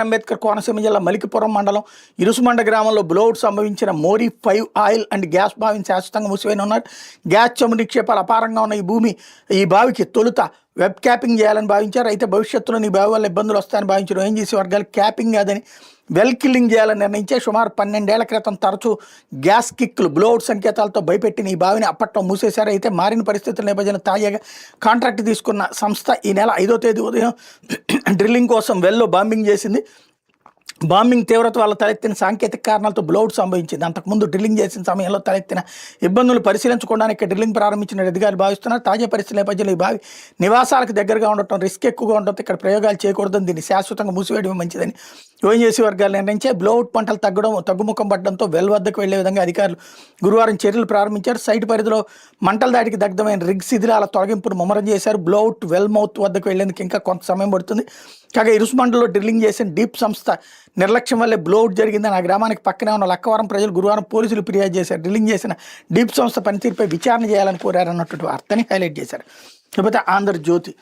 అంబేద్కర్ కోనసీమ జిల్లా మలికిపురం మండలం ఇరుసుమండ గ్రామంలో బ్లోఅవుట్ సంభవించిన మోరీ 5 ఆయిల్ అండ్ గ్యాస్ బావిని శాశ్వతంగా మూసివేయనున్నారు. గ్యాస్ చమురు నిక్షేపాలు అపారంగా ఉన్న ఈ బావికి తొలుత వెబ్ క్యాపింగ్ చేయాలని భావించారు. అయితే భవిష్యత్తులో ఈ బావి వల్ల ఇబ్బందులు వస్తాయని భావించిన ఓఎన్జీసీ వర్గాలు క్యాపింగ్ కాదని వెల్ కిల్లింగ్ చేయాలని నిర్ణయించారు. సుమారు 12 ఏళ్ల క్రితం తరచూ గ్యాస్ కిక్లు బ్లోఅవుట్ సంకేతాలతో భయపెట్టిన ఈ బావిని అప్పట్లో మూసేశారు. అయితే మారిన పరిస్థితుల నేపథ్యంలో తాజాగా కాంట్రాక్ట్ తీసుకున్న సంస్థ ఈ నెల 5వ తేదీ ఉదయం డ్రిల్లింగ్ కోసం వెల్లో బాంబింగ్ చేసింది. బాంబింగ్ తీవ్రత వల్ల తలెత్తిన సాంకేతిక కారణాలతో బ్లోఅవుట్ సంభవించింది. అంతకుముందు డ్రిల్లింగ్ చేసిన సమయంలో తలెత్తిన ఇబ్బందులు పరిశీలించుకోవడానికి డ్రిల్లింగ్ ప్రారంభించిన అధికారులు భావిస్తున్నారు. తాజా పరిస్థితుల నేపథ్యంలో ఈ బావి నివాసాలకు దగ్గరగా ఉండటం, రిస్క్ ఎక్కువగా ఉండటం, ఇక్కడ ప్రయోగాలు చేయకూడదని, దీన్ని శాశ్వతంగా మూసివేయడం మంచిదని ఓఎన్జీసీ వర్గాలు నిర్ణయించాయి. బ్లోఅవుట్ పంటలు తగ్గుముఖం పడడంతో వెల్ వద్దకు వెళ్లే విధంగా అధికారులు గురువారం చర్యలు ప్రారంభించారు. సైట్ పరిధిలో మంటల దాడికి దగ్ధమైన రిగ్ శిథిలాల తొలగింపును ముమ్మరం చేశారు. బ్లోఅవుట్ వెల్ మౌత్ వద్దకు వెళ్లేందుకు ఇంకా కొంత సమయం పడుతుంది. కాగా ఇరుసుమండలో డ్రిల్లింగ్ చేసిన డీప్ సంస్థ నిర్లక్ష్యం వల్లే బ్లోఅవుట్ జరిగిందని ఆ గ్రామానికి పక్కనే ఉన్న లక్కవరం ప్రజలు గురువారం పోలీసులు ఫిర్యాదు చేశారు. డ్రిల్లింగ్ చేసిన డీప్ సంస్థ పనితీరుపై విచారణ చేయాలని కోరారన్నటువంటి వార్తని హైలైట్ చేశారు. లేకపోతే ఆంధ్రజ్యోతి